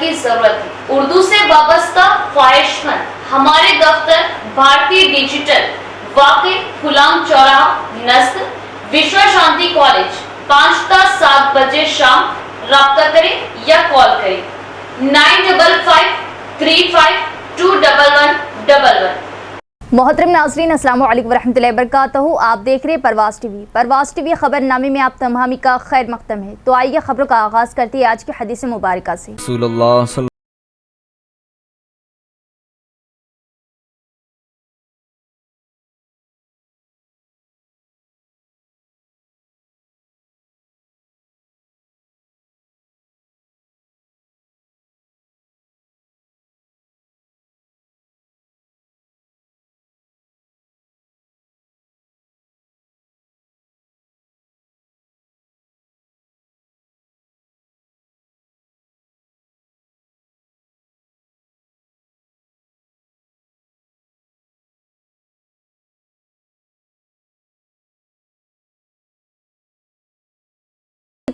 की जरूरत है। उर्दू से वाबस्ता ख्वाहिशमंद हमारे दफ्तर भारतीय डिजिटल वाकई गुलाम चौराहा नस्ल विश्व शांति कॉलेज 5 ता 7 बजे शाम राब्ता करें या कॉल करें 9553521111। मोहतरम नाज़रीन, अस्सलाम वालेकुम वरहमतुल्लाहि वबरकातुहू। आप देख रहे हैं परवाज़ टीवी। परवाज़ टीवी खबरनामे में आप तमामी का खैर मकदम है। तो आइए खबरों का आगाज़ करते हैं आज की हदीस मुबारक से।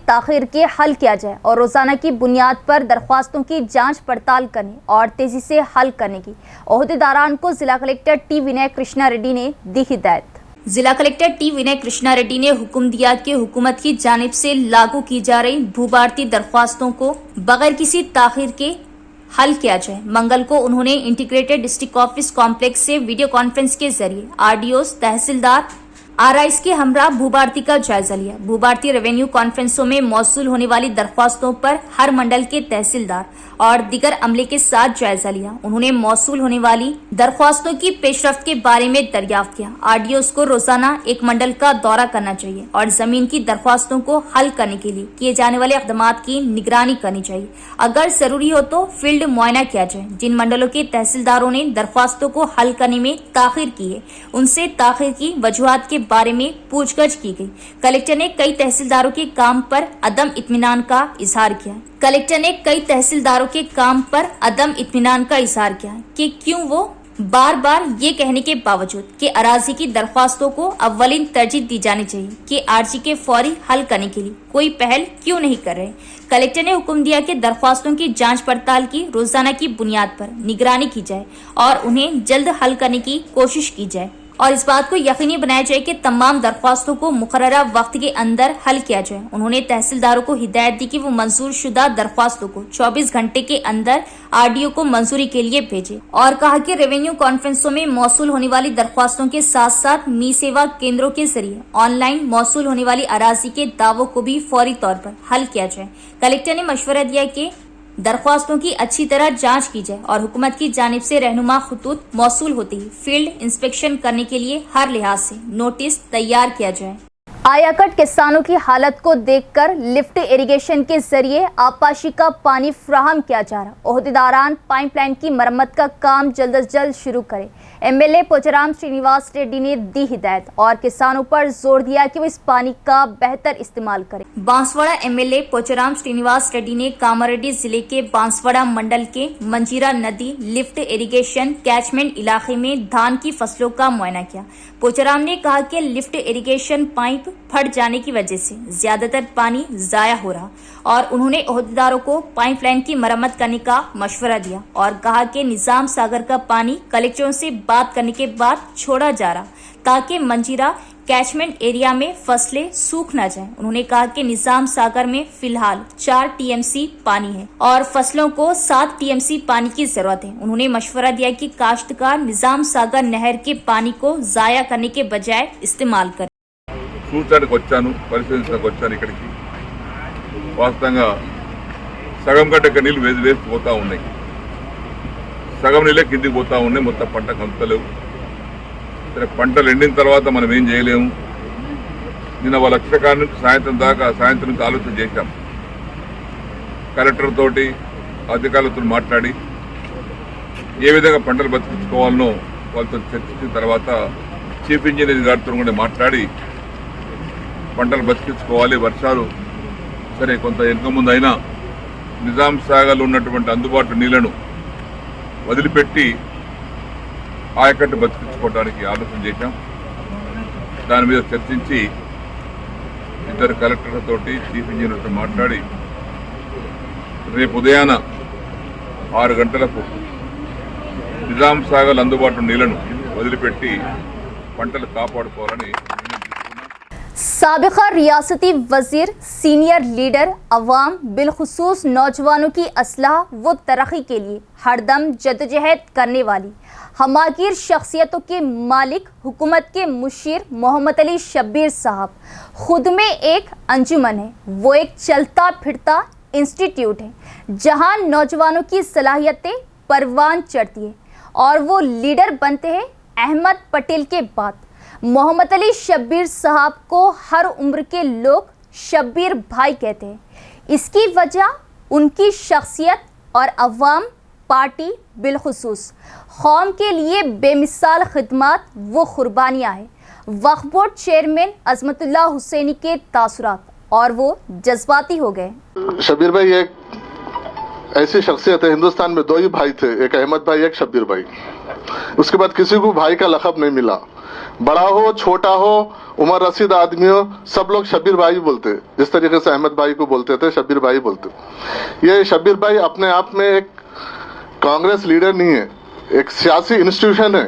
ताख़ीर के हल किया जाए और रोज़ाना की बुनियाद पर दरख्वास्तों की जांच पड़ताल करने और तेज़ी से हल करने की ओहदेदारान को जिला कलेक्टर टी विनय कृष्णा रेड्डी ने दी हिदायत। जिला कलेक्टर टी विनय कृष्णा रेड्डी ने हुक्म दिया कि हुकूमत की जानिब से लागू की जा रही भूभारती दरख्वास्तों को बगैर किसी ताख़ीर के हल किया जाए। मंगल को उन्होंने इंटीग्रेटेड डिस्ट्रिक्ट ऑफिस कॉम्प्लेक्स से वीडियो कॉन्फ्रेंस के जरिए आरडीओ, तहसीलदार, आरआईएस के हमरा भूभारती का जायजा लिया। भूभारती रेवेन्यू कॉन्फ्रेंसों में मौसूल होने वाली दरख्वास्तों पर हर मंडल के तहसीलदार और दीगर अमले के साथ जायजा लिया। उन्होंने मौसूल होने वाली दरख्वास्तों की पेशरफ्त के बारे में दरियाफ्त किया। आरडीओस को रोजाना एक मंडल का दौरा करना चाहिए और जमीन की दरख्वास्तों को हल करने के लिए किए जाने वाले इक़दामात की निगरानी करनी चाहिए। अगर जरूरी हो तो फील्ड मुआयना किया जाए। जिन मंडलों के तहसीलदारों ने दरख्वास्तों को हल करने में ताख़ीर की है, उनसे ताख़ीर की वजूहात के बारे में पूछगछ की गई। कलेक्टर ने कई तहसीलदारों के काम पर अदम इत्मीनान का इजहार किया। कि क्यों वो बार बार ये कहने के बावजूद कि अराजी की दरख्वास्तों को अव्वलिन तरजीह दी जानी चाहिए कि आरजी के फौरी हल करने के लिए कोई पहल क्यों नहीं कर रहे। कलेक्टर ने हुक्म दिया कि दरख्वास्तों की जांच पड़ताल की रोजाना की बुनियाद पर निगरानी की जाए और उन्हें जल्द हल करने की कोशिश की जाए और इस बात को यकीनी बनाया जाए कि तमाम दरख्वास्तों को मुकर्ररा वक्त के अंदर हल किया जाए। उन्होंने तहसीलदारों को हिदायत दी कि वो मंजूर शुदा दरख्वास्तों को 24 घंटे के अंदर आरडीओ को मंजूरी के लिए भेजे और कहा कि रेवेन्यू कॉन्फ्रेंसों में मौसूल होने वाली दरख्वास्तों के साथ साथ मी सेवा केंद्रों के जरिए ऑनलाइन मौसूल होने वाली अराजी के दावों को भी फौरी तौर पर हल किया जाए। कलेक्टर ने मशवरा दिया कि दरख्वास्तों की अच्छी तरह जांच की जाए और हुकूमत की जानिब से रहनुमा खतूत मौसूल होते ही फील्ड इंस्पेक्शन करने के लिए हर लिहाज से नोटिस तैयार किया जाए। आयाकट किसानों की हालत को देखकर लिफ्ट इरिगेशन के जरिए आपाशी का पानी फराहम किया जा रहा। ओहदेदारान पाइपलाइन की मरम्मत का काम जल्द अज जल्द शुरू करें। एमएलए पोचाराम श्रीनिवास रेड्डी ने दी हिदायत और किसानों पर जोर दिया कि वो इस पानी का बेहतर इस्तेमाल करें। बांसवाड़ा एमएलए पोचाराम श्रीनिवास रेड्डी ने कामारेड्डी जिले के बांसवाड़ा मंडल के मंजीरा नदी लिफ्ट इरिगेशन कैचमेंट इलाके में धान की फसलों का मुआयना किया। पोचाराम ने कहा कि लिफ्ट इरिगेशन पाइप फट जाने की वजह से ज्यादातर पानी जाया हो रहा और उन्होंने ओहदेदारों को पाइपलाइन की मरम्मत करने का मशवरा दिया और कहा कि निजाम सागर का पानी कलेक्टरों से बात करने के बाद छोड़ा जा रहा ताकि मंजीरा कैचमेंट एरिया में फसलें सूख न जाएं। उन्होंने कहा कि निजाम सागर में फिलहाल 4 टीएमसी पानी है और फसलों को 7 टीएमसी पानी की जरूरत है। उन्होंने मशवरा दिया कि काश्तकार निजाम सागर नहर के पानी को जाया करने के बजाय इस्तेमाल करें। చూడటానికి వచ్చాను, పరిశీలించడానికి వచ్చాను ఇక్కడికి. వాస్తవంగా సగం కంటే నీళ్ళు వేసి పోతా ఉన్నాయి. సగం నీళ్ళే కిందికి పోతా ఉన్నాయి. మొత్తం పంట కంతలేవు. సరే, పంటలు ఎండిన తర్వాత మనం ఏం చేయలేము. నిన్న వాళ్ళ లక్షకాల నుంచి సాయంత్రం నుంచి ఆలోచన చేశాం. కలెక్టర్ తోటి అధికారులతో మాట్లాడి ఏ విధంగా పంటలు బతికించుకోవాలనో వాళ్ళతో చర్చించిన తర్వాత చీఫ్ ఇంజనీర్ గారితో కూడా మాట్లాడి పంటలు బతికించుకోవాలి. వర్షాలు సరే కొంత ఎన్నిక ముందు అయినా నిజాం సాగర్లో ఉన్నటువంటి అందుబాటు నీళ్లను వదిలిపెట్టి ఆయకట్టు బతికించుకోవడానికి ఆలోచన చేశాం. దాని మీద చర్చించి ఇద్దరు కలెక్టర్లతోటి చీఫ్ ఇంజనీర్తో మాట్లాడి రేపు ఉదయాన 6 గంటలకు నిజాం సాగర్ అందుబాటులో నీళ్లను వదిలిపెట్టి పంటలు కాపాడుకోవాలని साबिक़ा रियासती वज़ीर सीनियर लीडर अवाम बिलखुसूस नौजवानों की असलाह व तरक्की के लिए हरदम जदोजहद करने वाली हमागीर शख्सियतों के मालिक हुकूमत के मुशीर मोहम्मद अली शब्बीर साहब खुद में एक अंजुमन है। वो एक चलता फिरता इंस्टीट्यूट है जहां नौजवानों की सलाहियतें परवान चढ़ती है और वो लीडर बनते हैं। अहमद पटेल के बाद मोहम्मद अली शब्बीर साहब को हर उम्र के लोग शब्बीर भाई कहते हैं। इसकी वजह उनकी शख्सियत और अवाम पार्टी बिलखुसूस कौम के लिए बेमिसाल खिदमत व कुर्बानियाँ हैं। वक्फ बोर्ड चेयरमैन अजमतुल्लाह हुसैनी के तासुरात और वो जज्बाती हो गए। शब्बीर भाई एक ऐसी शख्सियत है, हिंदुस्तान में 2 ही भाई थे, एक अहमद भाई एक शब्बीर भाई। उसके बाद किसी को भाई का लक़ब नहीं मिला। बड़ा हो छोटा हो उमर रसीद आदमी हो सब लोग शब्बीर भाई बोलते, जिस तरीके से अहमद भाई को बोलते थे शब्बीर भाई बोलते। ये शब्बीर भाई अपने आप में एक कांग्रेस लीडर नहीं है, एक सियासी इंस्टीट्यूशन है।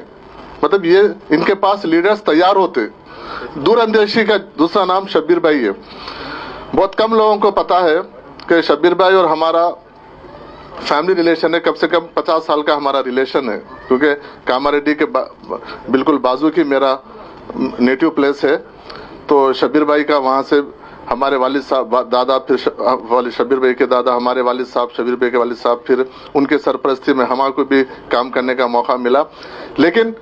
मतलब ये इनके पास लीडर्स तैयार होते। दूरअंदेशी का दूसरा नाम शब्बीर भाई है। बहुत कम लोगों को पता है कि शब्बीर भाई और हमारा फैमिली रिलेशन है, कम से कम 50 साल का हमारा रिलेशन है, क्योंकि कामारेड्डी के बिल्कुल बाजू की मेरा नेटिव प्लेस है। तो शब्बीर भाई का वहाँ से हमारे वालिद साहब दादा, फिर शब्बीर भाई के दादा, हमारे वालिद साहब, शब्बीर भाई के वालिद साहब, फिर उनके सरपरस्ती में हमारे को भी काम करने का मौका मिला। लेकिन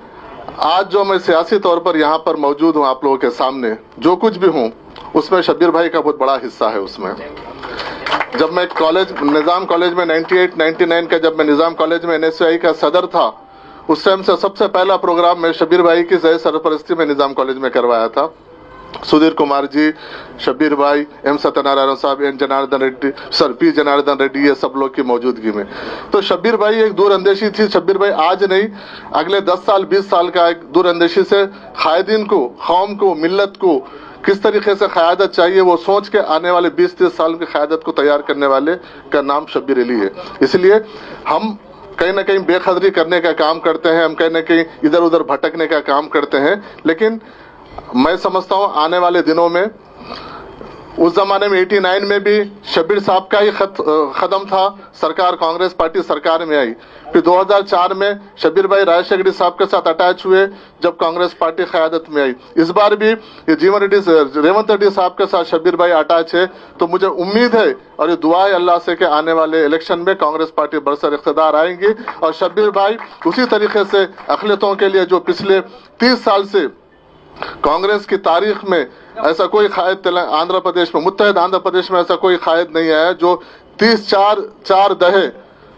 आज जो मैं सियासी तौर पर यहाँ पर मौजूद हूँ आप लोगों के सामने, जो कुछ भी हूँ उसमें शब्बीर भाई का बहुत बड़ा हिस्सा है। उसमें जब मैं कॉलेज निज़ाम कॉलेज में 98-99 का जब मैं निज़ाम कॉलेज में NSCI का सदर था, उस टाइम से सबसे पहला प्रोग्राम मैं शब्बीर भाई की ज़ाहिर सरपरस्ती में निज़ाम कॉलेज में करवाया था। सुधीर कुमार जी, शब्बीर भाई, एम सत्यनारायण साहब, N Janardhan Reddy sir, P Janardhan Reddy, ये सब लोग की मौजूदगी में। तो शब्बीर भाई एक दूरअंदेशी थी। शब्बीर भाई आज नहीं, अगले 10 साल 20 साल का एक दूरअंदेशी से कायदीन को, कौम को, मिल्लत को किस तरीके से क़यादत चाहिए वो सोच के आने वाले 20-30 साल की क़यादत को तैयार करने वाले का नाम शब्बीर अली है। इसलिए हम कहीं ना कहीं बेखदरी करने का काम करते हैं, हम कहीं ना कहीं इधर उधर भटकने का काम करते हैं। लेकिन मैं समझता हूँ आने वाले दिनों में, उस जमाने में 89 में भी शब्बीर साहब का ही कदम था, सरकार कांग्रेस पार्टी सरकार में आई। फिर 2004 में शब्बीर भाई राजशेखर रेड्डी साहब के साथ अटैच हुए जब कांग्रेस पार्टी क़यादत में आई। इस बार भी ये जीवन रेड्डी, रेवंत रेड्डी साहब के साथ शब्बीर भाई अटैच है। तो मुझे उम्मीद है और ये दुआ है अल्लाह से कि आने वाले इलेक्शन में कांग्रेस पार्टी बरसर इक़्तिदार आएंगी और शब्बीर भाई उसी तरीके से अक़लियतों के लिए जो पिछले 30 साल से कांग्रेस की तारीख में ऐसा कोई कायद आंध्र प्रदेश में, मुत्तहिद आंध्र प्रदेश में ऐसा कोई कायद नहीं आया जो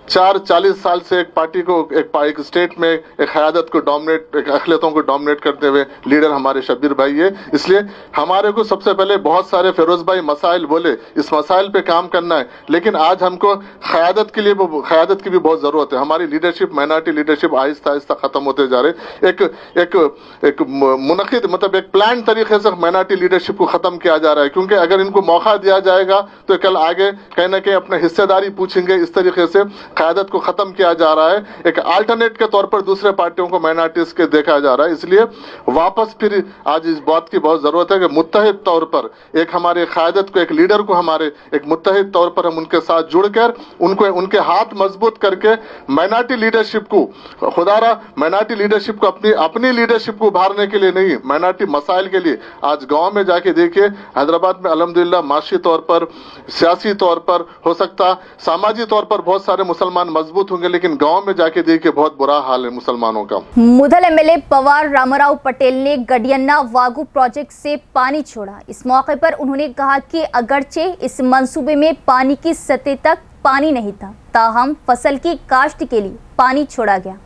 40 साल से एक पार्टी को, एक स्टेट में एक क़यादत को डोमिनेट, एक अक़लियतों को डोमिनेट करते हुए लीडर हमारे शब्बीर भाई है। इसलिए हमारे को सबसे पहले बहुत सारे फिरोज भाई मसाइल बोले, इस मसाइल पे काम करना है। लेकिन आज हमको क़यादत के लिए, क़यादत की भी बहुत ज़रूरत है। हमारी leadership, minority leadership Aahista Aahista ख़त्म होते जा रहे। एक मुनक़िद, मतलब एक प्लान तरीके से माइनॉरिटी लीडरशिप को ख़त्म किया जा रहा है, क्योंकि अगर इनको मौका दिया जाएगा तो कल आगे कहीं ना कहीं अपने हिस्सेदारी पूछेंगे। इस तरीके से क़यादत को ख़त्म किया जा रहा है। एक अल्टरनेट के तौर पर दूसरे पार्टियों को, माइनॉरिटीज़ के देखा जा रहा है। इसलिए वापस फिर आज इस बात की बहुत ज़रूरत है कि मुत्तहिद तौर पर एक हमारे क़यादत को, एक लीडर को हमारे एक मुत्तहिद तौर पर हम उनके साथ जुड़कर उनको, उनके हाथ मजबूत करके माइनॉरिटी लीडरशिप को, खुदारा माइनॉरिटी लीडरशिप को अपनी लीडरशिप को उभारने के लिए नहीं, माइनॉरिटी मसाइल के लिए। आज गाँव में जाके देखिए, हैदराबाद में अल्हम्दुलिल्लाह माशी तौर पर, सियासी तौर पर, हो सकता सामाजिक तौर पर बहुत सारे मुसलमान मजबूत होंगे, लेकिन गांव में जाके देखिए बहुत बुरा हाल है मुसलमानों का। मुधल एमएलए पवार रामाराव पटेल ने गडियन्ना वागू प्रोजेक्ट से पानी छोड़ा। इस मौके पर उन्होंने कहा कि अगरचे इस मंसूबे में पानी की सतह तक पानी नहीं था, ताहम फसल की काश्त के लिए पानी छोड़ा गया।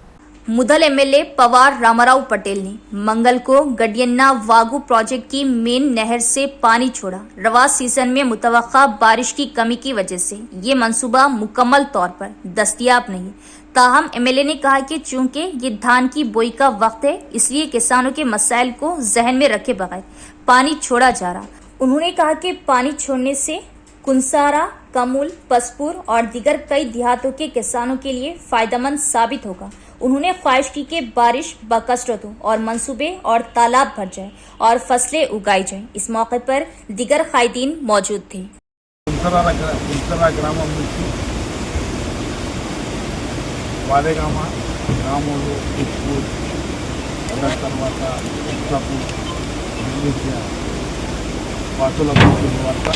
मुधल एमएलए पवार रामाराव पटेल ने मंगल को गडियन्ना वागू प्रोजेक्ट की मेन नहर से पानी छोड़ा। रवा सीजन में मुतवक्का बारिश की कमी की वजह से ये मंसूबा मुकम्मल तौर पर दस्तयाब नहीं। ताहम एमएलए ने कहा कि चूंकि ये धान की बोई का वक्त है, इसलिए किसानों के मसाइल को जहन में रखे बगैर पानी छोड़ा जा रहा। उन्होंने कहा कि पानी छोड़ने से कुनसारा, कमूल, पसपुर और दीगर कई देहातों के किसानों के लिए फायदेमंद साबित होगा। उन्होंने ख्वाहिश की कि बारिश बकसरत हो और मंसूबे और तालाब भर जाए और फसलें उगाई जाएं। इस मौके पर दीगर कायदीन मौजूद थे। పుల్సరా గ్రామం నుంచి వాలేగామ గ్రామంలో ఉప్పూర్ దాని తర్వాత ఉత్తాపూర్ వాసుల తర్వాత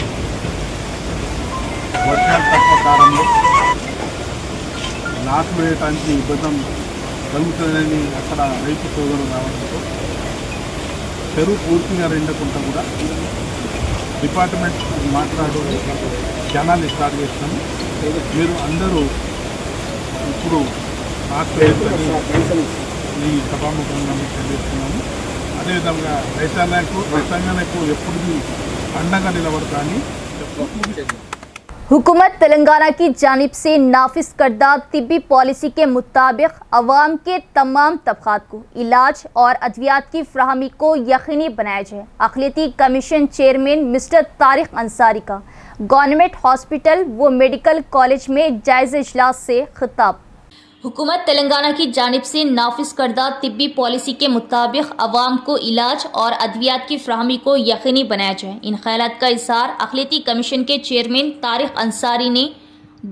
వర్షాలు తక్కువ కాలంలో నాటు వేయడానికి ఇబ్బంది కలుగుతుందని అక్కడ రైతు సోదరులు రావడంతో చెరువు పూర్తిగా రెండకుండా కూడా డిపార్ట్మెంట్ మాట్లాడి ఛానల్ స్టార్ట్ చేస్తాము. మీరు అందరూ ఇప్పుడు ఈ సభాముఖంగా మీకు తెలియజేస్తున్నాము. అదేవిధంగా రైతాంగానికి ఎప్పుడు అండగా నిలబడతాని हुकूमत तेलंगाना की जानिब से नाफिज करदा तिब्बी पॉलिसी के मुताबिक अवाम के तमाम तबकात को इलाज और अद्वियात की फ्राहमी को यकीनी बनाया जाए। अक़लियती commission chairman mister Tariq Ansari का गवर्नमेंट हॉस्पिटल व मेडिकल कॉलेज में जायज़ा इजलास से खिताब। हुकूमत तेलंगाना की जानिब से नाफिज करदा तिब्बी पॉलिसी के मुताबिक अवाम को इलाज और अद्वियात की फ्राहमी को यकीनी बनाया जाए। इन ख्यालात का इज़हार अक़लियती कमीशन के चेयरमैन तारिक अंसारी ने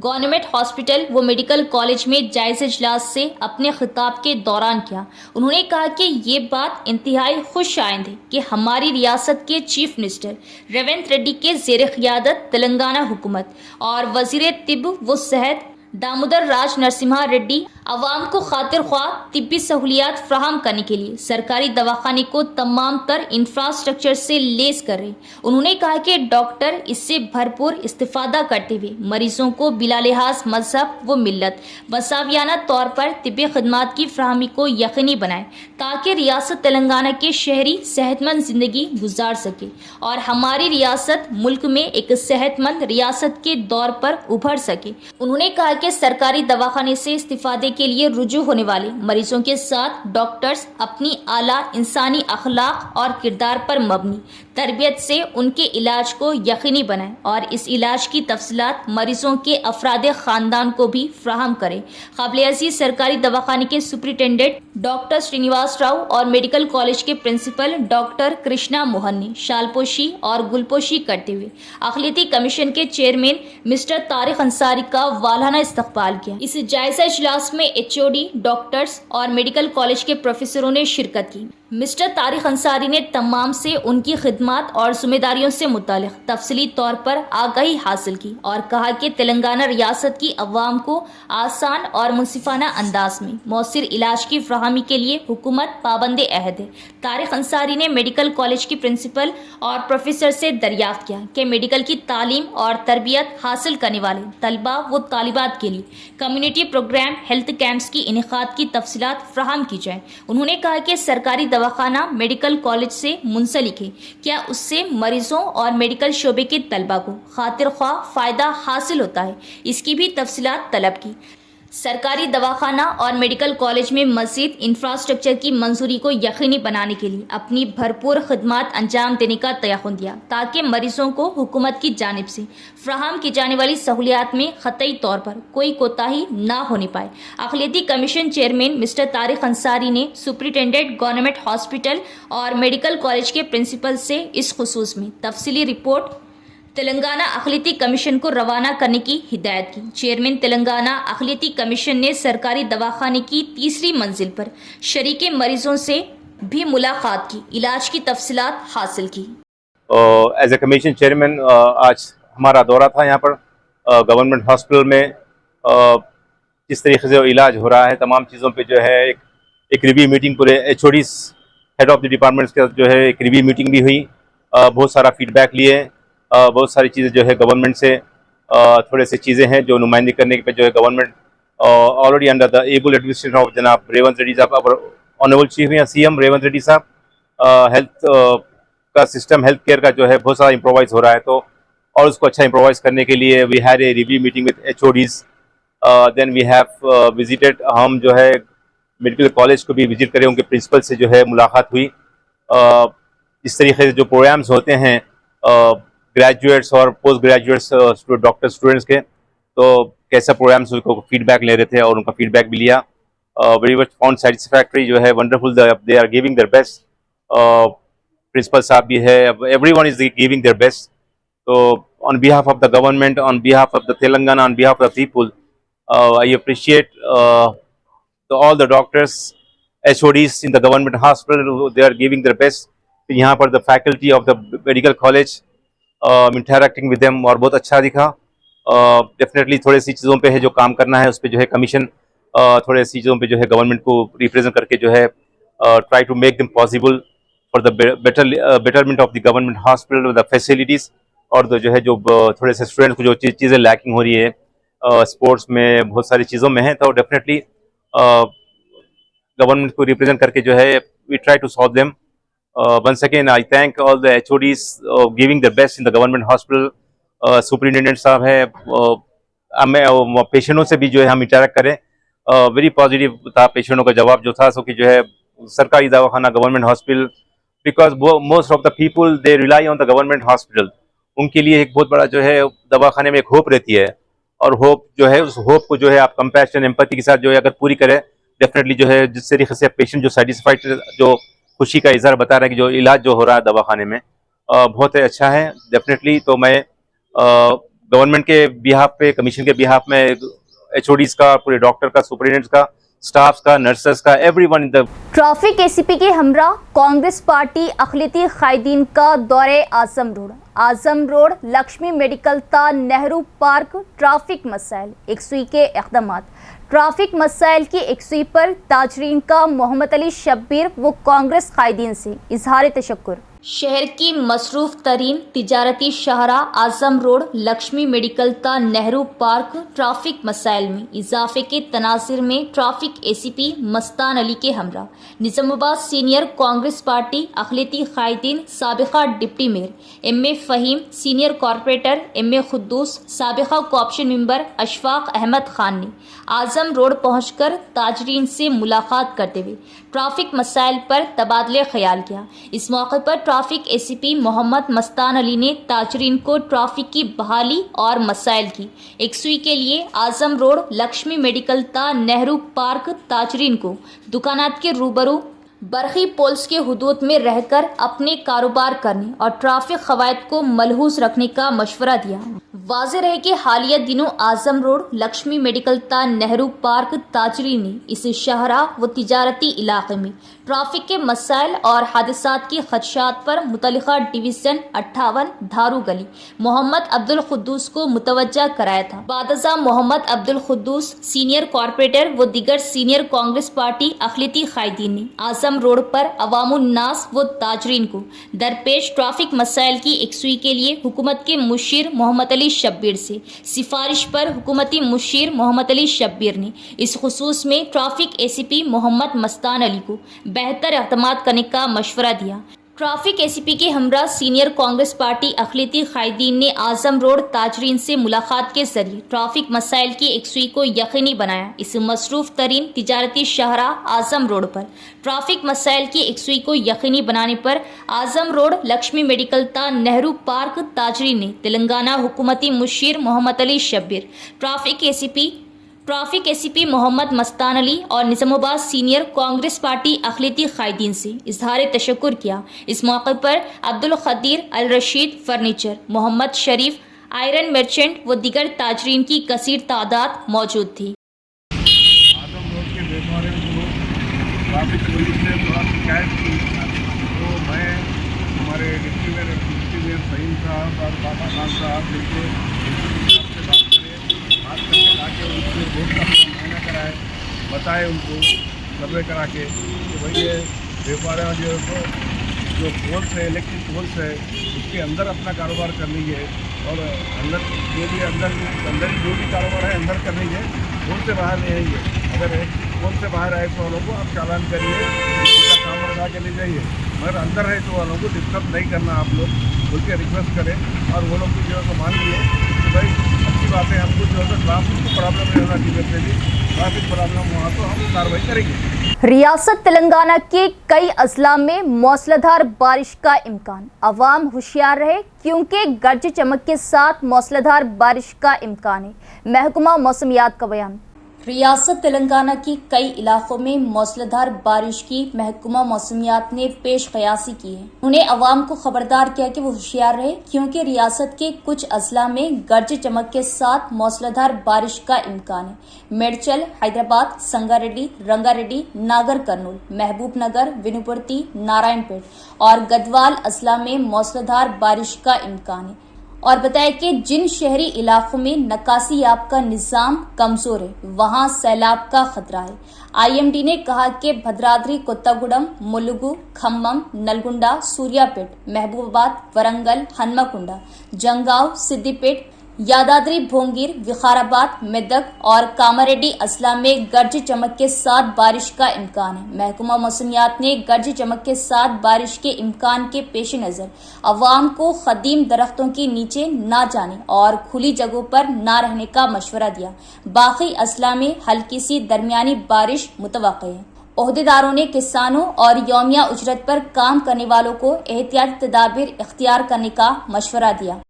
गवर्नमेंट हॉस्पिटल व मेडिकल कॉलेज में जायज़ा इजलास से अपने खिताब के दौरान किया। उन्होंने कहा कि ये बात इंतहाई खुश आइंद है कि हमारी रियासत के चीफ मिनिस्टर रेवंत रेड्डी के ज़ेर क़ियादत तेलंगाना हुकूमत और वज़ीर तिब्ब व सेहत दामोदर राज नरसिम्हा रेड्डी अवाम को खातिर ख्वाह तिब्बी सहूलियात फ्राहम करने के लिए सरकारी दवाखाने को तमाम तर इंफ्रास्ट्रक्चर से लेस कर रहे। उन्होंने कहा कि डॉक्टर इससे भरपूर इस्तिफादा करते हुए मरीजों को बिला लिहाज मजहब व मिल्लत मसावियाना तौर पर तिब्बी खदमात की फ्राहमी को यकीनी बनाए ताकि रियासत तेलंगाना के शहरी सेहतमंद ज़िंदगी गुजार सके और हमारी रियासत मुल्क में एक सेहतमंद रियासत के दौर पर उभर सके। उन्होंने कहा कि सरकारी दवाखाने से इस्तिफादे के लिए रुजू होने वाले मरीजों के साथ डॉक्टर्स अपनी आला इंसानी अखलाक और किरदार पर मबनी तरबियत से उनके इलाज को यकीनी बनाएं और इस इलाज की तफसीलात मरीजों के अफराद ख़ानदान को भी फ्राहम करें। काबिल अज़ीज़ सरकारी दवाखाने के सुप्रिटेंडेंट डॉक्टर श्रीनिवास राव और मेडिकल कॉलेज के प्रिंसिपल डॉक्टर कृष्णा मोहन ने शालपोशी और गुलपोशी करते हुए अक़लियती कमीशन के चेयरमैन मिस्टर तारिक अंसारी का वालाना इस्तकबाल किया। इस जायज़ा इजलास में HOD, डॉक्टर्स और मेडिकल कॉलेज के प्रोफेसरों ने शिरकत की। मिस्टर तारिक अंसारी ने तमाम से उनकी खिदमत और जिम्मेदारियों से मुतालिक तफसीली तौर पर आगाही हासिल की और कहा कि तेलंगाना रियासत की अवाम को आसान और मुनसिफाना अंदाज में मौसर इलाज की फ्राहमी के लिए हुकूमत पाबंद अहद है। तारिक अंसारी ने मेडिकल कॉलेज की प्रिंसिपल और प्रोफेसर से दरियाफ्त किया कि मेडिकल की तालीम और तरबियत हासिल करने वाले तलबा व तालिबात के लिए कम्युनिटी प्रोग्राम हेल्थ कैंप्स की इनेकाद की तफसीलात फ्राहम की जाए। उन्होंने कहा कि सरकारी दवाखाना मेडिकल कॉलेज से मुंसलिक है, क्या उससे मरीजों और मेडिकल शोबे के तलबा को खातिर ख्वाह फ़ायदा हासिल होता है, इसकी भी तफसीलात तलब की। सरकारी दवाखाना और मेडिकल कॉलेज में मज़ीद इंफ्रास्ट्रक्चर की मंजूरी को यकीनी बनाने के लिए अपनी भरपूर खदमात अंजाम देने का तयक़ुन दिया ताकि मरीजों को हुकूमत की जानिब से फ्राहम की जाने वाली सहूलियात में ख़तई तौर पर कोई कोताही ना होने पाए। अक़लियती commission chairman mister Tariq Ansari ने सुप्रिटेंडेंट गवर्नमेंट हॉस्पिटल और मेडिकल कॉलेज के प्रिंसिपल से इस खुसूस में तफसीली रिपोर्ट तेलंगाना अक़लियती कमीशन को रवाना करने की हिदायत की। चेयरमैन तेलंगाना अक़लियती कमीशन ने सरकारी दवाखाने की तीसरी मंजिल पर शरीके मरीजों से भी मुलाकात की, इलाज की तफसीलात हासिल की। एज ए कमीशन चेयरमैन आज हमारा दौरा था यहाँ पर गवर्नमेंट हॉस्पिटल में किस तरीके से इलाज हो रहा है, तमाम चीज़ों पे जो है एक रिव्यू मीटिंग पूरे HODs head of the departments के जो है एक रिव्यू मीटिंग भी हुई। बहुत सारा फीडबैक लिए, बहुत सारी चीज़ें जो है गवर्नमेंट से थोड़े से चीज़ें हैं जो नुमाइंदगी करने पे जो है government already under the able administration of जनाब रेवंत रेड्डी साहब, ऑनरेबल चीफ या CM रेवंत रेड्डी साहब, हेल्थ का सिस्टम हेल्थ केयर का जो है बहुत सारा इम्प्रोवाइज हो रहा है, तो और उसको अच्छा इम्प्रोवाइज करने के लिए we had a review meeting with HODs। Then we have visited, हम जो है मेडिकल कॉलेज को भी विजिट करें, उनके प्रिंसिपल से जो है मुलाकात हुई। इस तरीके से जो प्रोग्राम्स होते हैं ग्रेजुएट्स और पोस्ट ग्रेजुएट्स डॉक्टर स्टूडेंट्स के, तो कैसा प्रोग्राम्स उनको फीडबैक ले रहे थे और उनका फीडबैक भी लिया. वेरी मच फाउंड सेटिस्फैक्ट्री, जो है wonderful, they are giving their best. Principal साहब भी है, everyone is giving their best. तो on behalf of the government, on behalf of the Telangana, on behalf of the people, I appreciate all the doctors, HODs in the government hospital. They are giving their best. यहाँ पर the faculty of the medical college, interacting with them, और बहुत अच्छा दिखा. Definitely थोड़ी सी चीज़ों पे है जो काम करना है, उस पर जो है कमीशन थोड़ी सी चीज़ों पे जो है गवर्नमेंट को रिप्रेजेंट करके जो है try to make them possible for the betterment of the government hospital with the facilities. और जो है जो थोड़े से स्टूडेंट्स को जो चीज़ें लैकिंग हो रही है स्पोर्ट्स में, बहुत सारी चीज़ों में है, तो डेफिनेटली गवर्नमेंट को रिप्रेजेंट करके जो है we try to solve them. Once again I thank all the HODs giving the best in the government hospital. Superintendent साहब है, हमें पेशेंटों से भी जो है हम इंटरेक्ट करें. वेरी पॉजिटिव था पेशेंटों का जवाब जो था, सो कि जो है सरकारी दवाखाना government hospital, because most of the people they rely on the government hospital. उनके लिए एक बहुत बड़ा जो है दवाखाने में एक होप रहती है, और होप जो है उस होप को जो है आप कंपैशन एम्पैथी के साथ जो है अगर पूरी करें, डेफिनेटली जो है जिस तरीके से पेशेंट जो सेटिस्फाइड, जो खुशी का इजहार बता रहे हैं कि जो इलाज जो हो रहा है दवाखाने में बहुत अच्छा है. डेफिनेटली तो मैं गवर्नमेंट के बिहाफ पे, कमीशन के बिहाफ में HODs का, पूरे डॉक्टर का, सुपरिटेंडेंट्स का, स्टाफ का, नर्सेस का, everyone in the. Traffic ACP के हमरा कांग्रेस पार्टी अखिलती कायदीन का दौरे आजम रोड लक्ष्मी मेडिकल ता नेहरू पार्क ट्रैफिक मसाइल एकसुई के इक़दामात. ट्रैफिक मसाइल की एकसुई पर ताजरीन का मोहम्मद अली शब्बीर व कांग्रेस कायदीन से इजहार तशक्कुर. शहर की मसरूफ तरीन तिजारती शाहरा आजम रोड लक्ष्मी मेडिकल ता नेहरू पार्क ट्रैफिक मसाइल में इजाफे के तनासिर में ट्रैफिक ACP मस्तान अली के हमरा निज़ामाबाद सीनियर कांग्रेस पार्टी अखिलती कायदीन साबिका deputy mayor MA Fahim, senior corporator MA Khuddus, साबिका कोऑप्शन मेंबर अशफाक अहमद खान ने आजम रोड पहुंचकर ताजरीन से मुलाकात करते हुए ट्रैफिक मसाइल पर तबादले ख्याल किया. इस मौके पर ट्रैफिक ACP मोहम्मद मस्तान अली ने ताजरीन को ट्रैफिक की बहाली और मसाइल की एकसुई के लिए आजम रोड लक्ष्मी मेडिकल ता नेहरू पार्क ताजरीन को दुकानात के रूबरू बरखी पोल्स के हुदूद में रहकर अपने कारोबार करने और ट्रैफिक क़वायद को मलहूज़ रखने का मशवरा दिया. वाज़ेह रहे कि हालिया दिनों आजम रोड लक्ष्मी मेडिकल ता नेहरू पार्क ताजरीन ने इस शहरा व तिजारती इलाके में ट्रैफिक के मसाइल और हादसात की खदशात पर मुतल्लिका डिवीज़न 58 धारू गली मोहम्मद अब्दुल खुद्दूस को मुतवज्जा कराया था. बादजा मोहम्मद अब्दुल खुद्दूस सीनियर कॉरपोरेटर व दीगर सीनियर कांग्रेस पार्टी अखिलती कायदीन ने आजम रोड पर अवामुन नास व ताजरीन को दरपेश ट्रैफिक मसाइल की एकसुई के लिए हुकूमत के मुशीर मोहम्मद अली शब्बीर से सिफारिश पर हुकूमती मुशीर मोहम्मद अली शब्बीर ने इस खुसूस में ट्रैफिक ACP मोहम्मद मस्तान अली को बेहतर इक़दामात करने का मशवरा दिया. ट्रैफिक ACP के हमरा सीनियर कांग्रेस पार्टी अखिलती कायदीन ने आजम रोड ताजरीन से मुलाकात के जरिए ट्रैफिक मसाइल की एकसुई को यकीनी बनाया. इस मसरूफ तरीन तिजारती शहरा आजम रोड पर ट्रैफिक मसाइल की एकसुई को यकीनी बनाने पर आजम रोड लक्ष्मी मेडिकल ता नेहरू पार्क ताजरीन ने तेलंगाना हुकूमती मुशीर मोहम्मद अली शब्बीर, ट्रैफिक ACP मोहम्मद मस्तान अली और निज़ामाबाद सीनियर कांग्रेस पार्टी अखिलती कायदीन से इजहार तशक्कुर किया. इस मौके पर अब्दुल खदीर अल रशीद फर्नीचर, मोहम्मद शरीफ आयरन मर्चेंट व दीगर ताजरीन की कसीर तादाद मौजूद थी. आजम रोड के बेमारे में ट्रैफिक पुलिस ने थोड़ा शिकायत की, तो मैं हमारे डिप्टी मेयर फ़हीम साहब और बाबा खान साहब जिनके से बात करके लाके उनसे रोड का मुआयना कराए, बताए उनको सर्वे करा के कि भाई ये व्यापार जो पोल्स है, इलेक्ट्रिक पोल्स है, उसके अंदर अपना कारोबार कर लीजिए, और अंदर जो भी अंदर जो भी कारोबार है अंदर कर लीजिए, पोल से बाहर नहीं आएंगे. अगर पोल से बाहर आए तो वालों को आप चालान करिए, उनका काम लगा के ले जाइए, मगर अंदर है तो वालों को डिस्टर्ब नहीं करना आप लोग बोल के रिक्वेस्ट करें. और वो लोग भी जो है मान लिए कि भाई अच्छी आते हैं, हमको जो है ट्रैफिक को प्रॉब्लम रहना चाहिए, पे भी ट्रैफिक प्रॉब्लम हुआ तो हम कार्रवाई करेंगे। रियासत तेलंगाना के कई अजला में मौसलाधार बारिश का इम्कान। अवाम होशियार रहे क्योंकि गरज चमक के साथ मौसलाधार बारिश का इम्कान है। महकमा मौसमियात का बयान। रियासत तेलंगाना के कई इलाकों में मौसलाधार बारिश की महकमा मौसमियात ने पेश कयासी की है। उन्हें अवाम को खबरदार किया कि वो होशियार रहे क्योंकि रियासत के कुछ अजला में गरज चमक के साथ मौसलाधार बारिश का इम्कान है। मेडचल, हैदराबाद, संगारेड्डी, रंगारेड्डी, नागर कर्नूल, महबूब नगर, विनुपुर्ती, नारायणपेट और गदवाल अजला में मौसलाधार बारिश का इम्कान है। और बताया कि जिन शहरी इलाकों में नकासी याब का निज़ाम कमजोर है वहां सैलाब का खतरा है। IMD ने कहा कि भद्राद्री कोत्तागुडम, मुलुगु, खम्मम, नलगुंडा, सूर्यापेट, महबूबाबाद, वरंगल, हन्मकुंडा, जंगाव, सिद्दीपेट, यादाद्री भोंगीर, विकाराबाद, मेदक और कामारेड्डी अजला में गरज चमक के साथ बारिश का इम्कान है। महकमा मौसमियात ने गरज चमक के साथ बारिश के इम्कान के पेश नज़र अवाम को कदीम दरख्तों के नीचे ना जाने और खुली जगहों पर ना रहने का मशवरा दिया। बाकी अजला में हल्की सी दरमियानी बारिश मुतवक्के है। ओहदेदारों ने किसानों और यौमिया उजरत पर काम करने वालों को एहतियाती तदाबीर इख्तियार करने का मशवरा दिया।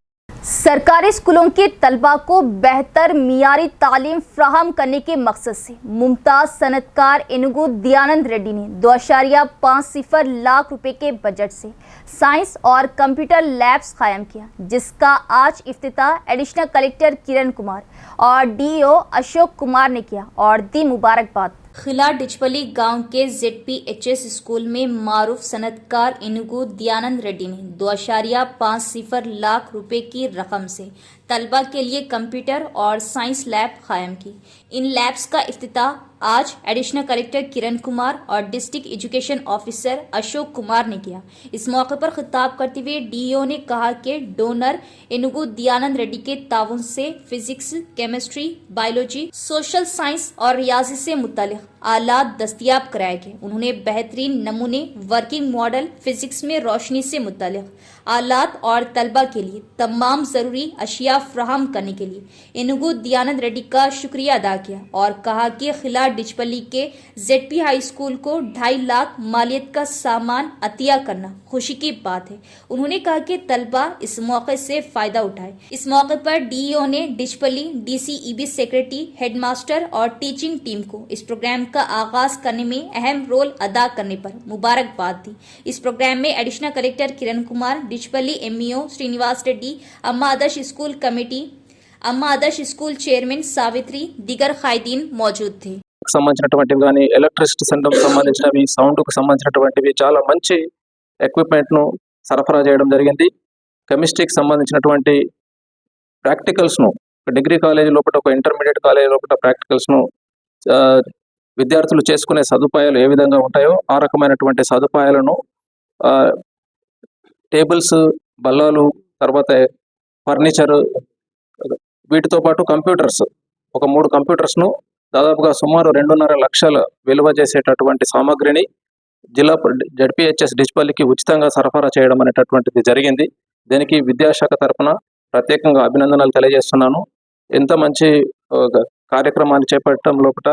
सरकारी स्कूलों के तलबा को बेहतर मियारी तालीम फ्राहम करने के मकसद से मुमताज सनतकार एनुगु दयानंद रेड्डी ने 2.50 लाख रुपए के बजट से साइंस और कंप्यूटर लैब्स कायम किया, जिसका आज इफ्तिताह एडिशनल कलेक्टर किरण कुमार और DO अशोक कुमार ने किया और दी मुबारकबाद। खिला डिचपली गांव के ZPHS स्कूल में मारूफ सनतकार एनुगु दयानंद रेड्डी ने 2.50 लाख रुपए की रकम से तलबा के लिए कंप्यूटर और साइंस लैब कायम की। इन लैब्स का इफ्तिताह आज एडिशनल कलेक्टर किरण कुमार और district education officer Ashok Kumar ने किया। इस मौके पर खिताब करते हुए DO ने कहा कि डोनर एनुगु दयानंद रेड्डी के ताउन से physics, chemistry, biology, social science और रियाजी से मुतालिक आलात दस्तियाब कराए गए। उन्होंने बेहतरीन नमूने, वर्किंग मॉडल, फिजिक्स में रोशनी से मुतालिक आलात और तलबा के लिए तमाम ज़रूरी अशिया फ्राहम करने के लिए एनुगु दयानंद रेड्डी का शुक्रिया अदा किया और कहा कि खिला डिचपली के ZP हाई स्कूल को 2.5 लाख मालियत का सामान अतिया करना खुशी की बात है। उन्होंने कहा कि तलबा इस मौके से फायदा उठाए। इस मौके पर DO ने डिचपली DCEB सेक्रेटरी, हेडमास्टर और टीचिंग टीम को इस प्रोग्राम का आगाज करने में अहम रोल अदा करने पर मुबारकबाद दी। इस प्रोग्राम में additional collector Kiran Kumar, Dichpally MEO Srinivas Reddy, अम्मा आदर्श स्कूल कमेटी, अम्मा आदर्श स्कूल चेयरमैन सावित्री, दिगर खैदीन मौजूद थे। సంబంధించినటువంటివి కానీ ఎలక్ట్రిసిటీ సెంటర్కి సంబంధించినవి, సౌండ్కు సంబంధించినటువంటివి చాలా మంచి ఎక్విప్మెంట్ను సరఫరా చేయడం జరిగింది. కెమిస్ట్రీకి సంబంధించినటువంటి ప్రాక్టికల్స్ను డిగ్రీ కాలేజీ లోపల, ఒక ఇంటర్మీడియట్ కాలేజీ లోపల ప్రాక్టికల్స్ను విద్యార్థులు చేసుకునే సదుపాయాలు ఏ విధంగా ఉంటాయో ఆ రకమైనటువంటి సదుపాయాలను టేబుల్స్, బల్లాలు, తర్వాత ఫర్నిచర్, వీటితో పాటు కంప్యూటర్స్, ఒక 3 కంప్యూటర్స్ను దాదాపుగా సుమారు 2.5 లక్షల విలువ చేసేటటువంటి సామాగ్రిని జిల్లా ZPHS డిచ్పల్లికి ఉచితంగా సరఫరా చేయడం అనేటటువంటిది జరిగింది. దీనికి విద్యాశాఖ తరఫున ప్రత్యేకంగా అభినందనలు తెలియజేస్తున్నాను. ఎంత మంచి కార్యక్రమాన్ని చేపట్టడం లోపల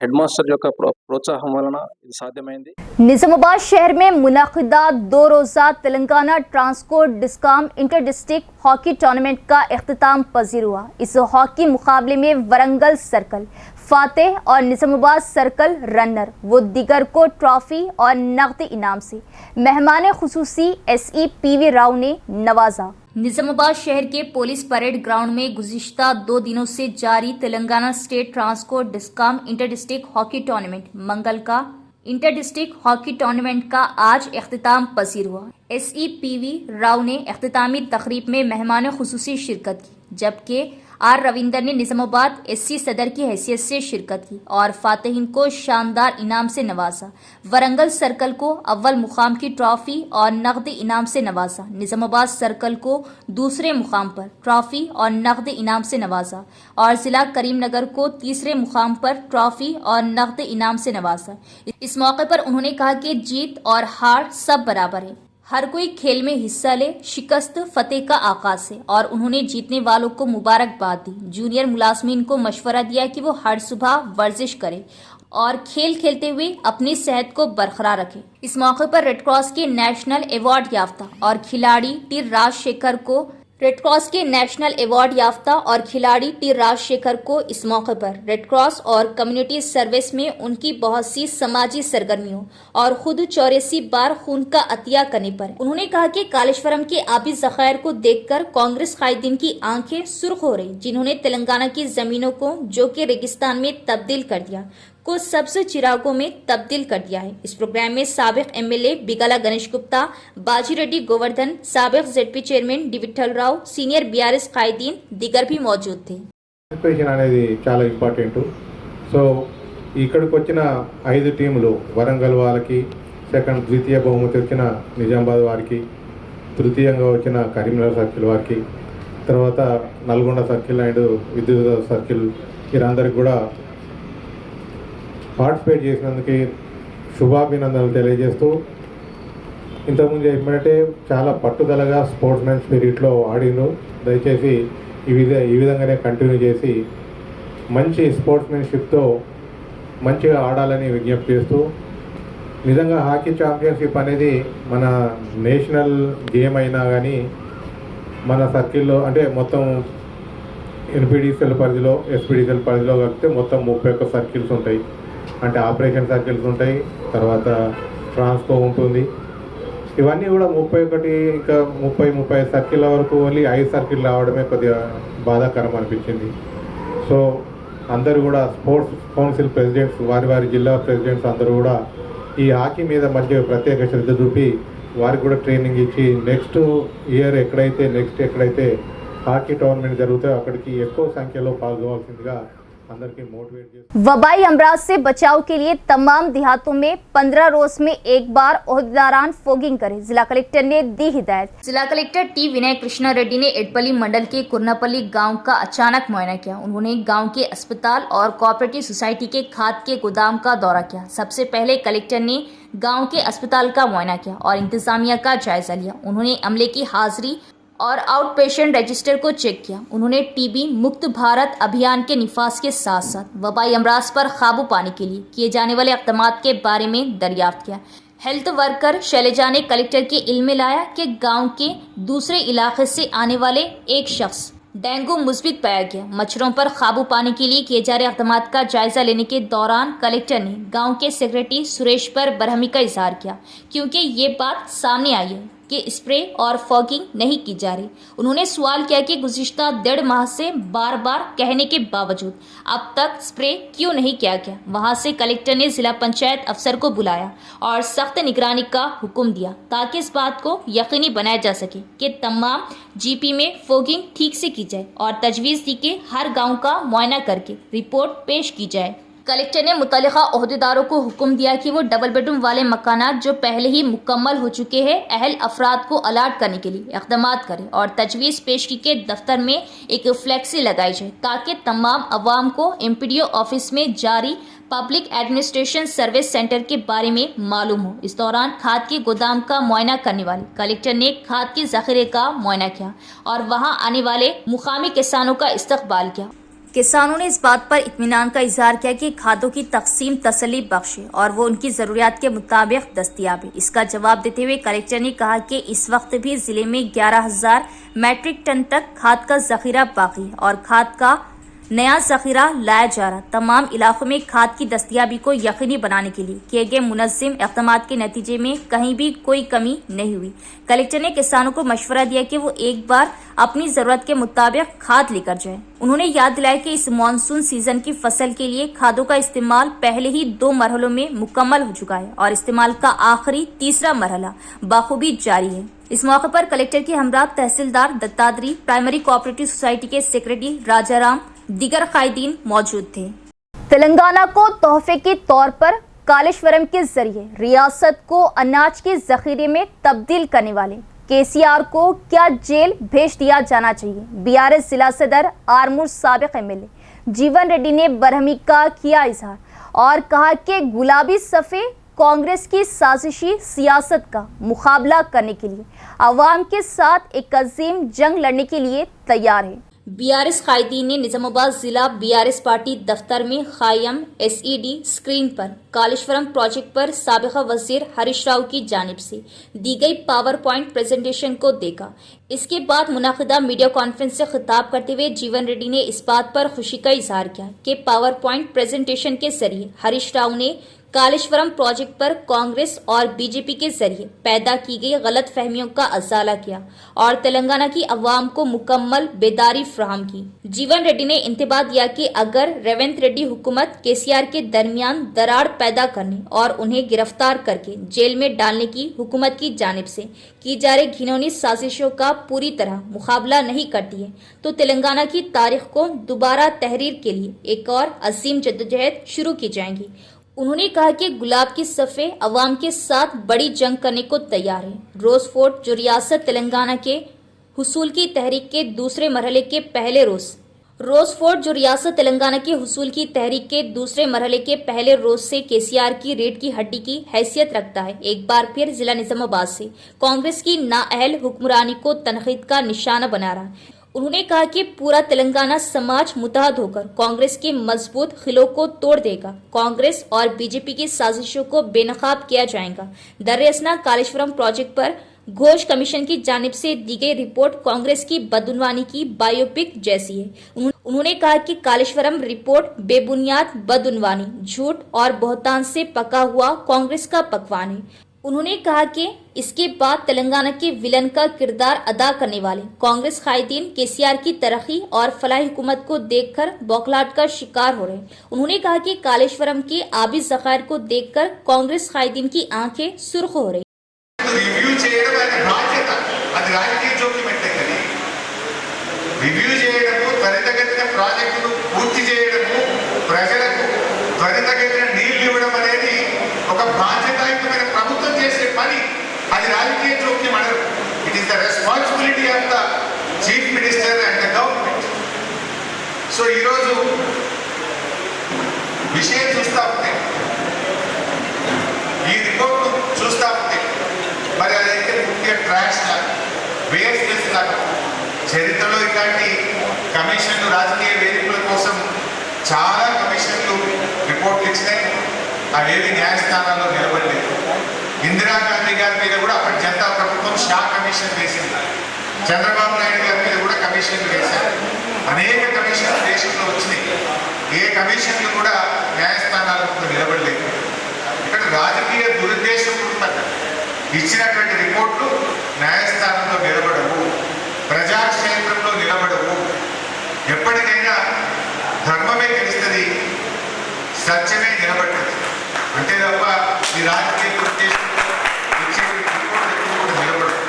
हेडमास्टर యొక్క ప్రోత్సాహం వలన ఇది సాధ్యమైంది. निजामाबाद शहर में मुनाकिदा 2 रोज़ा Telangana transport discom inter district hockey tournament का इख्तिताम पजीर हुआ। इस हॉकी मुकाबले में वरंगल सर्कल फातेह और निजामाबाद सर्कल रनर व दिगर को ट्रॉफी और नकद इनाम से मेहमान खुसूसी SE PV राव ने नवाजा। निजामाबाद शहर के पुलिस परेड ग्राउंड में गुज़िश्ता 2 दिनों से जारी Telangana state transport discom inter district hockey tournament मंगल का इंटर डिस्ट्रिक्ट हॉकी टूर्नामेंट का आज इख्तिताम पसीर हुआ। SE PV राव ने इख्तितामी तकरीब में मेहमान खुसूसी शिरकत की, जबकि R रविंदर ने निजामाबाद SC सदर की हैसियत से शिरकत की और फातिहीन को शानदार इनाम से नवाजा। वरंगल सर्कल को अव्वल मुकाम की ट्रॉफी और नकद इनाम से नवाजा। निजामाबाद सर्कल को दूसरे मुकाम पर ट्रॉफी और नकद इनाम से नवाजा और जिला करीमनगर को तीसरे मुकाम पर ट्रॉफी और नकद इनाम से नवाजा। इस मौके पर उन्होंने कहा कि जीत और हार सब बराबर है, हर कोई खेल में हिस्सा ले, शिकस्त फतेह का आगाज है और उन्होंने जीतने वालों को मुबारकबाद दी। जूनियर मुलाजमीन को मशवरा दिया कि वो हर सुबह वर्जिश करें और खेल खेलते हुए अपनी सेहत को बरकरार रखें। इस मौके पर रेड क्रॉस के नेशनल अवार्ड याफ्ता और खिलाड़ी टी राजशेखर को इस मौके पर रेड क्रॉस और कम्युनिटी सर्विस में उनकी बहुत सी समाजी सरगर्मियों और खुद 84 बार खून का अतिया करने पर उन्होंने कहा कि कालेश्वरम के आबी ज़खायर को देखकर कांग्रेस कायदीन की आंखें सुर्ख हो रही, जिन्होंने तेलंगाना की जमीनों को जो कि रेगिस्तान में तब्दील कर दिया को सब्ज चिरागों में तब्दील कर दिया है। इस प्रोग्राम में साबिक एमएलए बिगाला गणेश गुप्ता, बाजीरेड्डी गोवर्धन, साबिक ZP chairman D Vithal Rao, senior BRS कायदीन दीगर भी मौजूद थे। పార్టిసిపేషన్ అనేది చాలా ఇంపార్టెంట్. సో ఇక్కడికి వచ్చిన 5 టీములు వరంగల్ వాళ్ళకి సెకండ్ ద్వితీయ బహుమతి వచ్చిన నిజామాబాద్ వారికి, తృతీయంగా వచ్చిన కరీంనగర్ సర్కిల్ వారికి, తర్వాత నల్గొండ సర్కిల్ అండ్ విద్యుత్ సర్కిల్ వీరందరికీ కూడా పార్టిసిపేట్ చేసినందుకు శుభాభినందనలు తెలియజేస్తూ, ఇంతకుముందు చెప్పినట్టే చాలా పట్టుదలగా స్పోర్ట్స్ మ్యాన్ స్పిరిట్లో ఆడిను. దయచేసి ఈ విధంగానే కంటిన్యూ చేసి మంచి స్పోర్ట్స్ మ్యాన్షిప్తో మంచిగా ఆడాలని విజ్ఞప్తి చేస్తూ, నిజంగా హాకీ ఛాంపియన్షిప్ అనేది మన నేషనల్ గేమ్ అయినా కానీ మన సర్కిల్లో అంటే మొత్తం ఎన్పిడిసిఎల్ పరిధిలో ఎస్పిడిసిఎల్ పరిధిలో కలిపితే మొత్తం 31 సర్కిల్స్ ఉంటాయి. అంటే ఆపరేషన్ సర్కిల్స్ ఉంటాయి, తర్వాత ట్రాన్స్కో ఉంటుంది. ఇవన్నీ కూడా 31 ఇంకా 30-35 సర్కిళ్ళ వరకు ఓన్లీ 5 సర్కిల్ రావడమే కొద్దిగా బాధాకరం అనిపించింది. సో అందరూ కూడా స్పోర్ట్స్ కౌన్సిల్ ప్రెసిడెంట్స్, వారి జిల్లా ప్రెసిడెంట్స్ అందరూ కూడా ఈ హాకీ మీద మంచిగా ప్రత్యేక శ్రద్ధ చూపి వారికి కూడా ట్రైనింగ్ ఇచ్చి నెక్స్ట్ ఎక్కడైతే హాకీ టోర్నమెంట్ జరుగుతాయో అక్కడికి ఎక్కువ సంఖ్యలో పాల్గొవాల్సిందిగా అందరికీ మోటివేట్ చేస్తారు. वबाई अमराज से बचाव के लिए तमाम देहातों में 15 रोज में एक बार ओहदेदारान फोगिंग करें, जिला कलेक्टर ने दी हिदायत। जिला कलेक्टर टी विनय कृष्णा रेड्डी ने एडपल्ली मंडल के कुरनापल्ली गांव का अचानक मुआयना किया। उन्होंने गांव के अस्पताल और कोऑपरेटिव सोसाइटी के खाद के गोदाम का दौरा किया। सबसे पहले कलेक्टर ने गांव के अस्पताल का मुआयना किया और इंतजामिया का जायजा लिया। उन्होंने अमले की हाजिरी और आउट पेशेंट रजिस्टर को चेक किया। उन्होंने टीबी मुक्त भारत अभियान के निफाज के साथ साथ वबाई अमराज पर काबू पाने के लिए किए जाने वाले इक़दामात के बारे में दरियाफ्त किया। हेल्थ वर्कर शैलजा ने कलेक्टर के इल्म में लाया कि गांव के दूसरे इलाके से आने वाले एक शख्स डेंगू मुस्बित पाया गया। मच्छरों पर काबू पाने के लिए किए जा रहे इक़दामात का जायजा लेने के दौरान कलेक्टर ने गांव के सेक्रेटरी सुरेश पर बरहमी का इजहार किया, क्योंकि ये बात सामने आई है कि स्प्रे और फॉगिंग नहीं की जा रही। उन्होंने सवाल किया कि गुज़िश्ता 1.5 माह से बार बार कहने के बावजूद अब तक स्प्रे क्यों नहीं किया गया। वहां से कलेक्टर ने जिला पंचायत अफसर को बुलाया और सख्त निगरानी का हुक्म दिया ताकि इस बात को यकीनी बनाया जा सके कि तमाम जीपी में फॉगिंग ठीक से की जाए और तजवीज़ दी कि हर गाँव का मुआयना करके रिपोर्ट पेश की जाए। कलेक्टर ने मुतल्लिका ओहदेदारों को हुक्म दिया कि वो डबल बेडरूम वाले मकानात जो पहले ही मुकम्मल हो चुके हैं अहल अफराद को अलाट करने के लिए इक़दामात करें और तजवीज़ पेश की के दफ्तर में एक फ्लैक्सी लगाई जाए ताकि तमाम अवाम को एमपीडीओ ऑफिस में जारी पब्लिक एडमिनिस्ट्रेशन सर्विस सेंटर के बारे में मालूम हो। इस दौरान खाद के गोदाम का मुआयना करने वाले कलेक्टर ने खाद के ज़ख़ीरे का मुआयना किया और वहां आने वाले मुकामी किसानों का इस्तकबाल किया। किसानों ने इस बात पर इत्मीनान का इजहार किया कि खादों की तकसीम तसल्ली बख्श है और वो उनकी ज़रूरियात के मुताबिक दस्तयाब है। इसका जवाब देते हुए कलेक्टर ने कहा कि इस वक्त भी ज़िले में 11,000 मैट्रिक टन तक खाद का ज़ख़ीरा बाकी है और खाद का नया ज़ख़ीरा लाया जा रहा। तमाम इलाकों में खाद की दस्तयाबी को यकीनी बनाने के लिए किए गए मुनज़्ज़म इक़दामात के नतीजे में कहीं भी कोई कमी नहीं हुई। कलेक्टर ने किसानों को मशवरा दिया कि वो एक बार अपनी ज़रूरत के मुताबिक खाद लेकर जाएं। उन्होंने याद दिलाया कि इस मानसून सीजन की फसल के लिए खादों का इस्तेमाल पहले ही 2 मरहलों में मुकम्मल हो चुका है और इस्तेमाल का आखिरी तीसरा मरहला बाखूबी जारी है। इस मौके पर कलेक्टर के हमरा तहसीलदार दत्तात्री, प्राइमरी कोऑपरेटिव सोसाइटी के सेक्रेटरी राजाराम, दीगर कायदीन मौजूद थे। तेलंगाना को तोहफे के तौर पर कालेश्वरम के जरिए रियासत को अनाज के जखीरे में तब्दील करने वाले केसीआर को क्या जेल भेज दिया जाना चाहिए। बीआरएस जिला सदर आरमूर साबिक एमएलए जीवन रेड्डी ने बरहमी का किया इजहार और कहा कि गुलाबी सफ़े कांग्रेस की साजिशी सियासत का मुकाबला करने के लिए अवाम के साथ एक अजीम जंग लड़ने के लिए तैयार है। बीआरएस कायदीन ने निजामाबाद जिला बीआरएस पार्टी दफ्तर में कायम एसईडी स्क्रीन पर कालेश्वरम प्रोजेक्ट पर साबिका वजीर हरीश राव की जानिब से दी गई पावर पॉइंट प्रेजेंटेशन को देखा। इसके बाद मुनाकिदा मीडिया कॉन्फ्रेंस से खिताब करते हुए जीवन रेड्डी ने इस बात पर खुशी का इजहार किया कि पावर पॉइंट प्रेजेंटेशन के जरिए हरीश राव ने कालेश्वरम प्रोजेक्ट पर कांग्रेस और बीजेपी के जरिए पैदा की गई गलत फहमियों का अजाला किया और तेलंगाना की अवाम को मुकम्मल बेदारी फराहम की। जीवन रेड्डी ने इंतबा दिया कि अगर रेवंत रेड्डी हुकूमत केसीआर के दरमियान दरार पैदा करने और उन्हें गिरफ्तार करके जेल में डालने की हुकूमत की जानिब से की जा रही घिनौनी साजिशों का पूरी तरह मुकाबला नहीं करती है तो तेलंगाना की तारीख को दोबारा तहरीर के लिए एक और अजीम जद्दोजहद शुरू की जाएगी। उन्होंने कहा कि गुलाब की सफ़े अवाम के साथ बड़ी जंग करने को तैयार है। रोज फोर्ट जो रियासत तेलंगाना के हुसूल की तहरीक के दूसरे मरहले के पहले रोज से केसीआर की रीढ़ की हड्डी की हैसियत रखता है। एक बार फिर जिला निजामाबाद से कांग्रेस की नाअहल हुक्मरानी को तनकीद का निशाना बना रहा है। उन्होंने कहा कि पूरा तेलंगाना समाज मुत्तहद होकर कांग्रेस के मजबूत खिलों को तोड़ देगा। कांग्रेस और बीजेपी की साजिशों को बेनकाब किया जाएगा। दरअसल कालेश्वरम प्रोजेक्ट पर घोष कमीशन की जानिब से दी गई रिपोर्ट कांग्रेस की बदउनवानी की बायोपिक जैसी है। उन्होंने कहा कि कालेश्वरम रिपोर्ट बेबुनियाद बदउनवानी, झूठ और बहतान से पका हुआ कांग्रेस का पकवान है। उन्होंने कहा कि इसके बाद तेलंगाना के विलन का किरदार अदा करने वाले कांग्रेस कायदीन केसीआर की तरक्की और फलाही हुकूमत को देखकर बौखलाहट का शिकार हो रहे हैं। उन्होंने कहा कि कालेश्वरम के आबी ज़खायर को देखकर कांग्रेस कायदीन की आंखें सुर्ख हो रही। రివ్యూ చేయడం అనే బాధ్యత అది రాజకీయ జోక్యం అంటే కలిగి రివ్యూ చేయడము త్వరితగతిన ప్రాజెక్టును పూర్తి చేయడము ప్రజలకు త్వరితగతిన నీళ్లు ఇవ్వడం అనేది ఒక బాధ్యతాయుతమైన ప్రభుత్వం చేసే పని అది రాజకీయ జోక్యం అనరు. It is the responsibility of the chief minister and the government. So ఈరోజు విషయం చూస్తా ఉంటే ఈ రిపోర్ట్ చూస్తా ఉంటే మరి అదైతే ముఖ్య ట్రాష్ లాగా వేస్ట్లెస్ లాగా చరిత్రలో ఇలాంటి కమిషన్లు రాజకీయ వేదికల కోసం చాలా కమిషన్లు రిపోర్ట్లు ఇచ్చినాయి. అవేవి న్యాయస్థానాల్లో నిలబడలేదు. ఇందిరాగాంధీ గారి మీద కూడా అప్పటి జనతా ప్రభుత్వం షా కమిషన్ వేసింది. చంద్రబాబు నాయుడు గారి మీద కూడా కమిషన్లు వేశారు. అనేక కమిషన్లు దేశంలో వచ్చినాయి. ఏ కమిషన్లు కూడా న్యాయస్థానాలకు నిలబడలేదు. ఇక్కడ రాజకీయ దురుద్దేశపూర్వకంగా ఇచ్చినటువంటి రిపోర్ట్లు న్యాయస్థానంలో నిలబడవు, ప్రజాక్షేత్రంలో నిలబడవు. ఎప్పటికైనా ధర్మమే గెలుస్తుంది, సత్యమే నిలబడుతుంది. అంతే తప్ప ఈ రాజకీయ దురుద్దేశం ఇచ్చేటువంటి రిపోర్ట్లు ఎక్కువ కూడా నిలబడవు.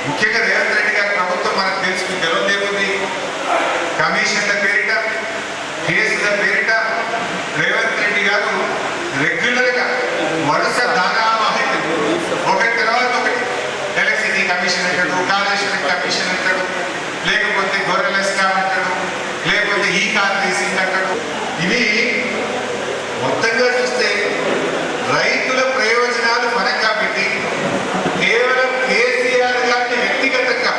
ముఖ్యంగా రేవంత్ రెడ్డి గారి ప్రభుత్వం మనకు తెలుసు గెలవలేకుంది. కమిషన్ల పేరిట, కేసుల పేరిట రేవంత్ రెడ్డి గారు రెగ్యులర్గా వరుస దానామహితులు ఒకటి తర్వాత ఒకటి ఎలక్ట్రిసిటీ కమిషన్ అంటాడు, కాళేశ్వరం కమిషన్ అంటాడు, లేకపోతే గొర్రెల స్కామ్ అంటాడు, లేకపోతే ఈ కార్ రేసింగ్ అంటాడు. ఇవి మొత్తంగా చూస్తే రైతుల ప్రయోజనాలు పరంగా పెట్టి కేవలం కేసీఆర్ గారిని వ్యక్తిగతంగా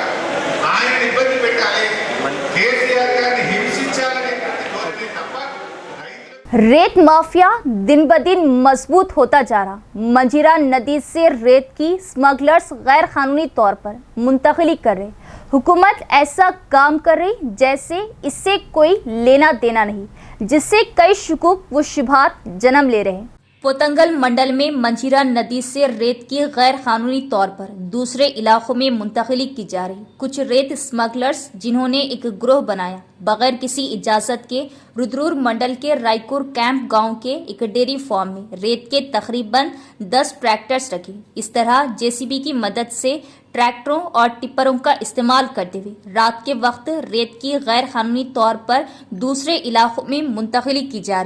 ఆయన ఇబ్బంది పెట్టాలి, కేసీఆర్ గారిని హింసించాలనే కోరిక తప్ప रेत माफिया दिन ब दिन मजबूत होता जा रहा। मंजीरा नदी से रेत की स्मगलर्स गैर कानूनी तौर पर मुंतकिली कर रहे। हुकूमत ऐसा काम कर रही जैसे इससे कोई लेना देना नहीं, जिससे कई शुकूक व शुबहात जन्म ले रहे हैं। पोतंगल मंडल में मंजीरा नदी से रेत की गैर कानूनी तौर पर दूसरे इलाकों में मुंतकिली की जा रही। कुछ रेत स्मगलर्स जिन्होंने एक ग्रोह बनाया बगैर किसी इजाज़त के रुद्रूर मंडल के रायपुर कैंप गांव के एक डेयरी फार्म में रेत के तकरीबन 10 ट्रैक्टर्स रखे। इस तरह जेसीबी की मदद से ट्रैक्टरों और टिप्परों का इस्तेमाल करते हुए रात के वक्त रेत की गैर कानूनी तौर पर दूसरे इलाकों में मुंतकिली की जा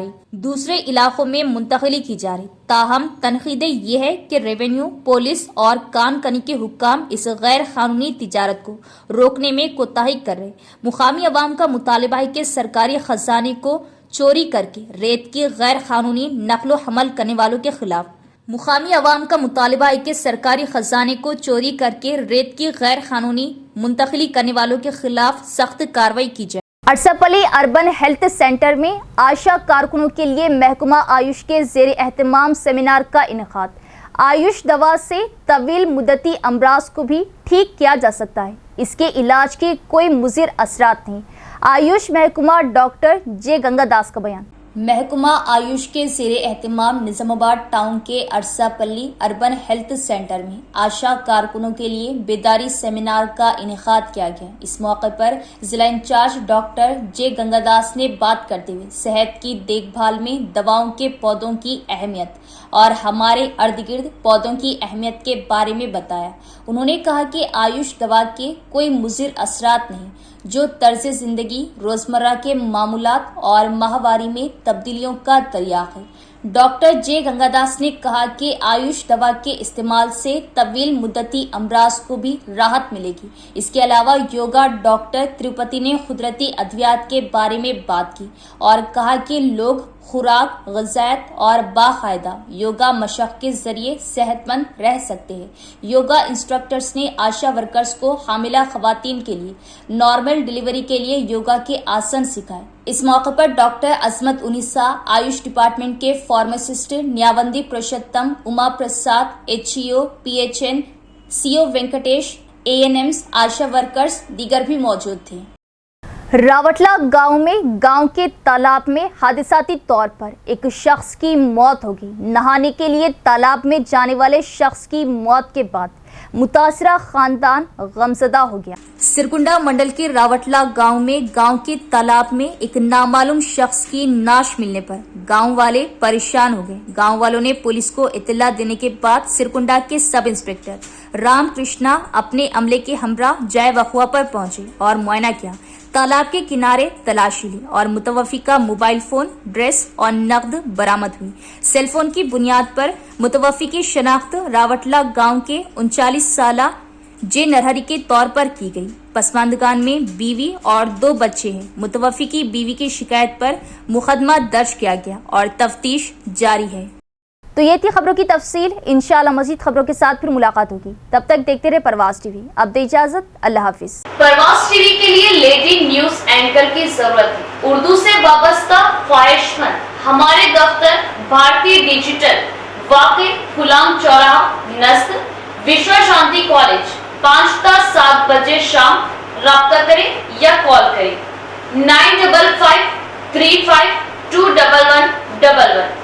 रही ताहम तनकीदें ये है कि रेवेन्यू, पुलिस और कान कनी के हुक्काम इस गैर कानूनी तिजारत को रोकने में कोताही कर रहे। मुकामी अवाम का मुतालबा है कि सरकारी खजाने को चोरी करके रेत की गैर कानूनी नकलो हमल करने वालों के खिलाफ मुकामी अवाम का मुतालबा है कि सरकारी खजाने को चोरी करके रेत की गैर कानूनी मुंतकली करने वालों के खिलाफ सख्त कार्रवाई की जाए। अरसापल्ली अर्बन हेल्थ सेंटर में आशा कारकुनों के लिए महकमा आयुष के ज़ेर एहतमाम सेमिनार का इनेकाद। आयुष दवा से तवील मुद्दती अमराज को भी ठीक किया जा सकता है, इसके इलाज के कोई मुज़िर असरात नहीं। आयुष महकमा डॉक्टर जे गंगादास का बयान। महकमा आयुष के ज़ेर एहतमाम निज़ामाबाद टाउन के अरसापल्ली अर्बन हेल्थ सेंटर में आशा कारकुनों के लिए बेदारी सेमिनार का इनेकाद किया गया। इस मौके पर जिला इंचार्ज डॉक्टर जे गंगादास ने बात करते हुए सेहत की देखभाल में दवाओं के पौधों की अहमियत और हमारे इर्द गिर्द पौधों की अहमियत के बारे में बताया। उन्होंने कहा कि आयुष दवा के कोई मुज़िर असरात नहीं, जो तर्ज ज़िंदगी, रोज़मर्रा के मामूलात और माहवारी में तब्दीलियों का दरिया है। डॉक्टर जे गंगादास ने कहा कि आयुष दवा के इस्तेमाल से तवील मुद्दती अमराज को भी राहत मिलेगी। इसके अलावा योगा डॉक्टर तिरुपति ने कुदरती अद्वियात के बारे में बात की और कहा कि लोग खुराक, ग़िज़ात और बाकायदा योगा मशक़ के ज़रिए सेहतमंद रह सकते हैं। योगा इंस्ट्रक्टर्स ने आशा वर्कर्स को हामिला ख़वातीन के लिए नॉर्मल डिलीवरी के लिए योगा के आसन सिखाए। इस मौके पर डॉक्टर अजमत उनिसा, आयुष डिपार्टमेंट के फार्मासिस्ट न्यावंदी पुरुषोत्तम, उमा प्रसाद, HCO, PHN, CO Venkatesh, ANMs, आशा वर्कर्स दीगर भी मौजूद थे। रावटला गांव में गांव के तालाब में हादसाती तौर पर एक शख्स की मौत हो गई। नहाने के लिए तालाब में जाने वाले शख्स की मौत के बाद मुतासरा खानदान गमजदा हो गया। सिरकुंडा मंडल के रावटला गांव में गांव के तालाब में एक नामालूम शख्स की नाश मिलने पर गांव वाले परेशान हो गए। गांव वालों ने पुलिस को इत्तला देने के बाद सिरकुंडा के सब इंस्पेक्टर राम कृष्णा अपने अमले के हमरा जाए वक़ुआ पर पहुंचे और मुआयना किया। तालाब के किनारे तलाशी ली और मुतवफ़ी का मोबाइल फोन, ड्रेस और नकद बरामद हुई। सेल फोन की बुनियाद पर मुतवफ़ी की शनाख्त रावटला गांव के 39 साला जे नरहरी के तौर पर की गई। पसमानदगान में बीवी और 2 बच्चे हैं। मुतवफ़ी की बीवी की शिकायत पर मुकदमा दर्ज किया गया और तफ्तीश जारी है। तो ये थी खबरों की तफसील। इंशाअल्लाह मज़ीद खबरों के साथ फिर मुलाकात होगी। तब तक देखते रहे परवाज़ टीवी। अब दे इजाजत, अल्लाह हाफिज। परवाज़ टीवी के लिए लेडी न्यूज एंकर की जरूरत है। उर्दू से वाबस्ता ख्वाहिशमंद हमारे दफ्तर भारतीय डिजिटल, वाक़े गुलाम चौराहा, नस्ल, विश्व शांति कॉलेज, 5 ता 7 बजे शाम। राब्ता करें या कॉल करें 955 35 21111।